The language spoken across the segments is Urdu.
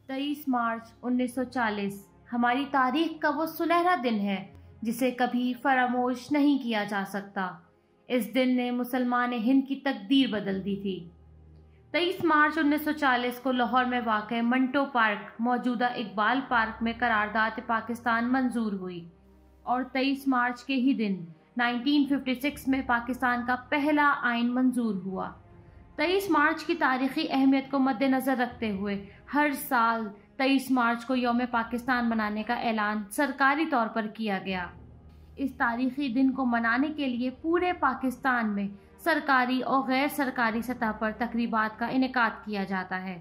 23 مارچ 1940 ہماری تاریخ کا وہ سنہرا دن ہے جسے کبھی فراموش نہیں کیا جا سکتا۔ اس دن نے مسلمان ہند کی تقدیر بدل دی تھی۔ 23 مارچ 1940 کو لاہور میں واقع منٹو پارک موجودہ اقبال پارک میں قرارداد پاکستان منظور ہوئی اور 23 مارچ کے ہی دن 1956 میں پاکستان کا پہلا آئین منظور ہوا۔ 23 مارچ کی تاریخی اہمیت کو مد نظر رکھتے ہوئے ہر سال 23 مارچ کو یوم پاکستان منانے کا اعلان سرکاری طور پر کیا گیا۔ اس تاریخی دن کو منانے کے لیے پورے پاکستان میں سرکاری اور غیر سرکاری سطح پر تقریبات کا انعقاد کیا جاتا ہے۔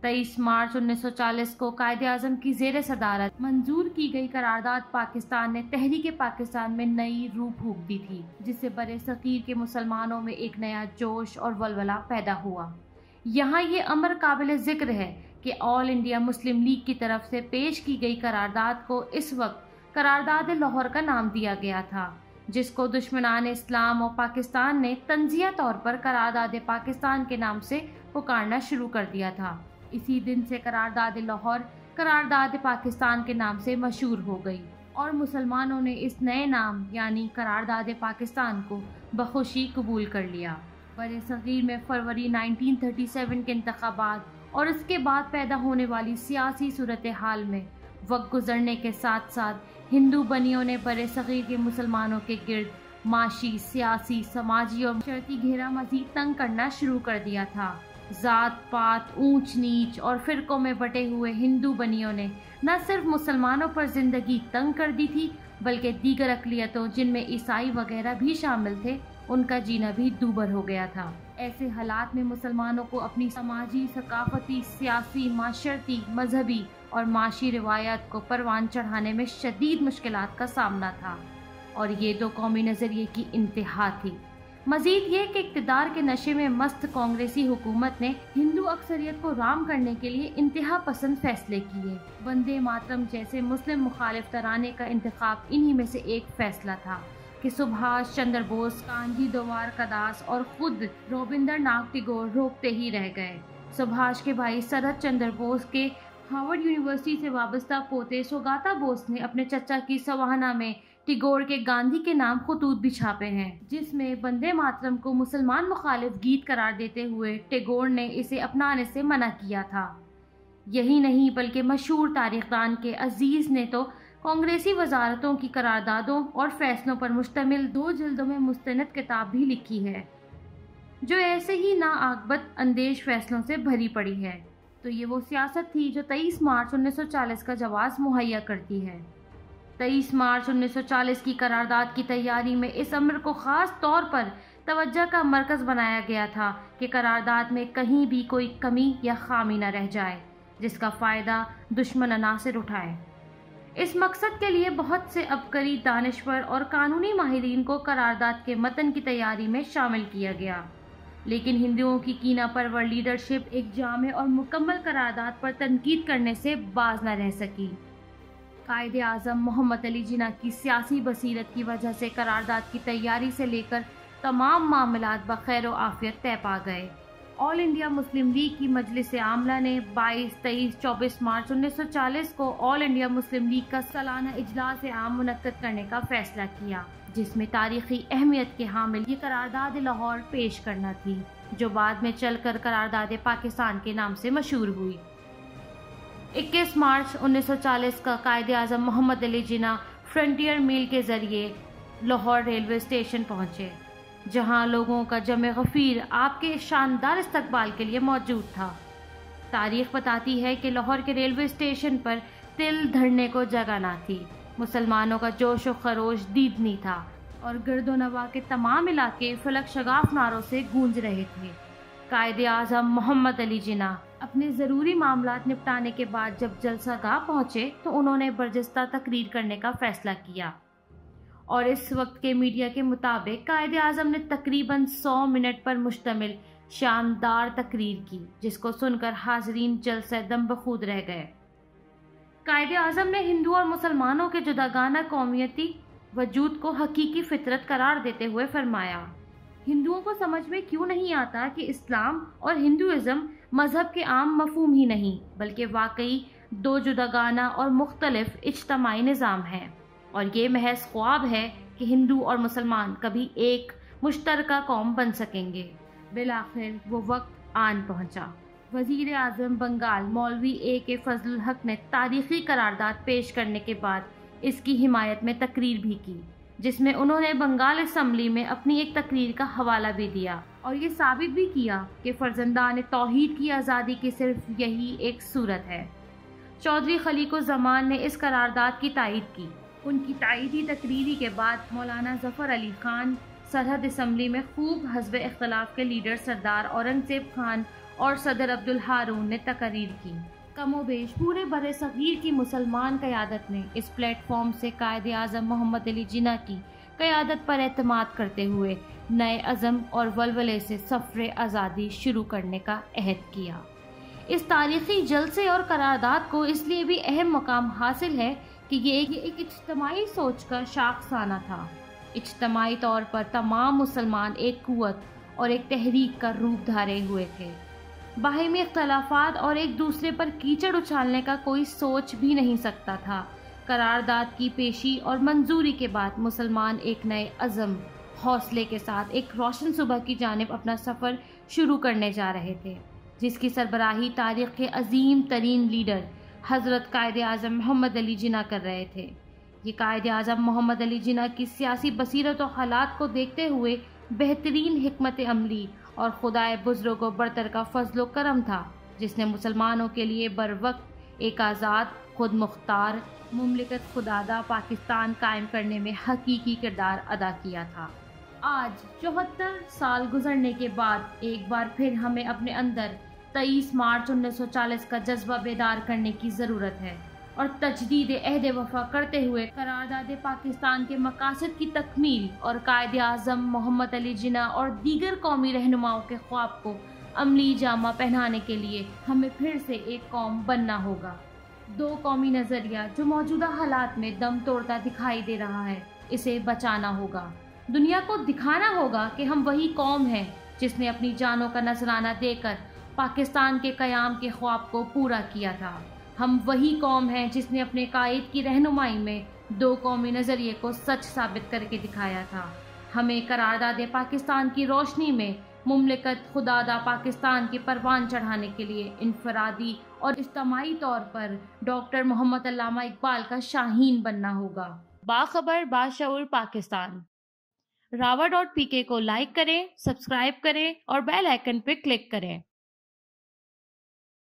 23 مارچ 1940 کو قائد اعظم کی زیر صدارت منظور کی گئی قرارداد پاکستان نے تحریک پاکستان میں نئی روح پھونک دی تھی، جس سے برِ صغیر کے مسلمانوں میں ایک نیا جوش اور ولولہ پیدا ہوا۔ یہاں یہ امر قابل ذکر ہے کہ آل انڈیا مسلم لیگ کی طرف سے پیش کی گئی قرارداد کو اس وقت قرارداد لاہور کا نام دیا گیا تھا، جس کو دشمنان اسلام اور پاکستان نے تنزیہ طور پر قرارداد پاکستان کے نام سے پکارنا شروع کر دیا تھا۔ اسی دن سے قرارداد لاہور قرارداد پاکستان کے نام سے مشہور ہو گئی اور مسلمانوں نے اس نئے نام یعنی قرارداد پاکستان کو بخوشی قبول کر لیا۔ برِ صغیر میں فروری 1937 کے انتخابات اور اس کے بعد پیدا ہونے والی سیاسی صورتحال میں وقت گزرنے کے ساتھ ساتھ ہندو بنیوں نے برِ صغیر کے مسلمانوں کے گرد معاشی، سیاسی، سماجی اور معاشرتی گھیرا مزید تنگ کرنا شروع کر دیا تھا۔ ذات پات، اونچ نیچ اور فرقوں میں بٹے ہوئے ہندو بنیوں نے نہ صرف مسلمانوں پر زندگی تنگ کر دی تھی بلکہ دیگر اقلیتوں جن میں عیسائی وغیرہ بھی شامل تھے ان کا جینا بھی دوبر ہو گیا تھا۔ ایسے حالات میں مسلمانوں کو اپنی سماجی، ثقافتی، سیاسی، معاشرتی، مذہبی اور معاشی روایات کو پروان چڑھانے میں شدید مشکلات کا سامنا تھا اور یہ دو قومی نظریے کی انتہا تھی۔ مزید یہ کہ اقتدار کے نشے میں مست کانگریسی حکومت نے ہندو اکثریت کو رام کرنے کے لیے انتہا پسند فیصلے کیے۔ وندے ماترم جیسے مسلم مخالف ترانے کا انتخاب انہی میں سے ایک فیصلہ تھا کہ سبھاش چندر بوس، کانجی دوارکا داس اور خود رابندر ناتھ ٹیگور روکتے ہی رہ گئے۔ سبھاش کے بھائی سرت چندر بوس کے ہارورڈ یونیورسٹی سے وابستہ پوتے سوگاتا بوس نے اپنے چچا کی سوانح میں ٹیگور کے گاندھی کے نام خطوط بھی چھاپے ہیں، جس میں وندے ماترم کو مسلمان مخالف گیت قرار دیتے ہوئے ٹیگور نے اسے اپنانے سے منع کیا تھا۔ یہی نہیں بلکہ مشہور تاریخ دان کے عزیز نے تو کانگریسی وزارتوں کی قراردادوں اور فیصلوں پر مشتمل 2 جلدوں میں مستند کتاب بھی لکھی ہے، جو ایسے ہی ناعاقبت اندیش فیصلوں سے بھری پڑی ہے۔ تو یہ وہ سیاست تھی جو 23 مارچ 1940 کا جواز مہیا کرتی ہے۔ 23 مارچ 1940 کی قرارداد کی تیاری میں اس امر کو خاص طور پر توجہ کا مرکز بنایا گیا تھا کہ قرارداد میں کہیں بھی کوئی کمی یا خامی نہ رہ جائے جس کا فائدہ دشمن عناصر اٹھائے۔ اس مقصد کے لیے بہت سے عبقری، دانشور اور قانونی ماہرین کو قرارداد کے متن کی تیاری میں شامل کیا گیا، لیکن ہندوؤں کی کینہ پرور لیڈرشپ ایک جامع اور مکمل قرارداد پر تنقید کرنے سے باز نہ رہ سکی۔ قائد اعظم محمد علی جناح کی سیاسی بصیرت کی وجہ سے قرارداد کی تیاری سے لے کر تمام معاملات بخیر و عافیت طے پا گئے۔ آل انڈیا مسلم لیگ کی مجلس عاملہ نے 22، 23، 24 مارچ 1940 کو آل انڈیا مسلم لیگ کا سالانہ اجلاس عام منعقد کرنے کا فیصلہ کیا، جس میں تاریخی اہمیت کے حامل یہ قرارداد لاہور پیش کرنا تھی، جو بعد میں چل کر قرارداد پاکستان کے نام سے مشہور ہوئی۔ 21 مارچ 1940 کا قائد اعظم محمد علی جناح فرنٹیئر میل کے ذریعے لاہور ریلوے اسٹیشن پہنچے، جہاں لوگوں کا جمع غفیر آپ کے شاندار استقبال کے لیے موجود تھا۔ تاریخ بتاتی ہے کہ لاہور کے ریلوے اسٹیشن پر تل دھرنے کو جگہ نہ تھی، مسلمانوں کا جوش و خروش دیدنی تھا اور گرد و نواح کے تمام علاقے فلک شگاف نعروں سے گونج رہے تھے۔ قائد اعظم محمد علی جناح اپنے ضروری معاملات نپٹانے کے بعد جب جلسہ گاہ پہنچے تو انہوں نے برجستہ تقریر کرنے کا فیصلہ کیا، اور اس وقت کے میڈیا کے مطابق قائد اعظم نے تقریباً 100 منٹ پر مشتمل شاندار تقریر کی، جس کو سن کر حاضرین جلسہ دم بخود رہ گئے۔ قائد اعظم نے ہندو اور مسلمانوں کے جداگانہ قومیتی وجود کو حقیقی فطرت قرار دیتے ہوئے فرمایا، ہندوؤں کو سمجھ میں کیوں نہیں آتا کہ اسلام اور ہندوازم مذہب کے عام مفہوم ہی نہیں بلکہ واقعی دو جداگانہ اور مختلف اجتماعی نظام ہیں، اور یہ محض خواب ہے کہ ہندو اور مسلمان کبھی ایک مشترکہ قوم بن سکیں گے۔ بالآخر وہ وقت آن پہنچا۔ وزیر اعظم بنگال مولوی اے کے فضل الحق نے تاریخی قرارداد پیش کرنے کے بعد اس کی حمایت میں تقریر بھی کی، جس میں انہوں نے بنگال اسمبلی میں اپنی ایک تقریر کا حوالہ بھی دیا اور یہ ثابت بھی کیا کہ فرزندان توحید کی آزادی کی صرف یہی ایک صورت ہے۔ چودھری خلیق الزمان نے اس قرارداد کی تائید کی۔ ان کی تائیدی تقریری کے بعد مولانا ظفر علی خان سرحد اسمبلی میں خوب حزب اختلاف کے لیڈر سردار اورنگزیب خان اور صدر عبدالحارون نے تقریر کی۔ کم و بیش پورے بر صغیر کی مسلمان قیادت نے اس پلیٹ فارم سے قائد اعظم محمد علی جناح کی قیادت پر اعتماد کرتے ہوئے نئے عزم اور ولولے سے سفر آزادی شروع کرنے کا عہد کیا۔ اس تاریخی جلسے اور قرارداد کو اس لیے بھی اہم مقام حاصل ہے کہ یہ ایک اجتماعی سوچ کا شاخسانہ تھا۔ اجتماعی طور پر تمام مسلمان ایک قوت اور ایک تحریک کا روپ دھارے ہوئے تھے۔ باہمی اختلافات اور ایک دوسرے پر کیچڑ اچھالنے کا کوئی سوچ بھی نہیں سکتا تھا۔ قرارداد کی پیشی اور منظوری کے بعد مسلمان ایک نئے عزم، حوصلے کے ساتھ ایک روشن صبح کی جانب اپنا سفر شروع کرنے جا رہے تھے، جس کی سربراہی تاریخ کے عظیم ترین لیڈر حضرت قائد اعظم محمد علی جناح کر رہے تھے۔ یہ قائد اعظم محمد علی جناح کی سیاسی بصیرت و حالات کو دیکھتے ہوئے بہترین حکمت عملی اور خدائے بزرگ و برتر کا فضل و کرم تھا، جس نے مسلمانوں کے لیے بر وقت ایک آزاد، خود مختار مملکت خودداد پاکستان قائم کرنے میں حقیقی کردار ادا کیا تھا۔ آج 74 سال گزرنے کے بعد ایک بار پھر ہمیں اپنے اندر 23 مارچ 1940 کا جذبہ بیدار کرنے کی ضرورت ہے اور تجدید عہد وفا کرتے ہوئے قرارداد پاکستان کے مقاصد کی تکمیل اور قائد اعظم محمد علی جناح اور دیگر قومی رہنماؤں کے خواب کو عملی جامہ پہنانے کے لیے ہمیں پھر سے ایک قوم بننا ہوگا۔ دو قومی نظریہ جو موجودہ حالات میں دم توڑتا دکھائی دے رہا ہے، اسے بچانا ہوگا۔ دنیا کو دکھانا ہوگا کہ ہم وہی قوم ہیں جس نے اپنی جانوں کا نذرانہ دے کر پاکستان کے قیام کے خواب کو پورا کیا تھا۔ ہم وہی قوم ہیں جس نے اپنے قائد کی رہنمائی میں دو قومی نظریے کو سچ ثابت کر کے دکھایا تھا۔ ہمیں قرارداد پاکستان کی روشنی میں مملکت خودداد پاکستان کی پروان چڑھانے کے لیے انفرادی اور اجتماعی طور پر ڈاکٹر محمد علامہ اقبال کا شاہین بننا ہوگا۔ باخبر باشعور پاکستان۔ راوا.pk کو لائک کریں، سبسکرائب کریں اور بیل آئیکن پر کلک کریں۔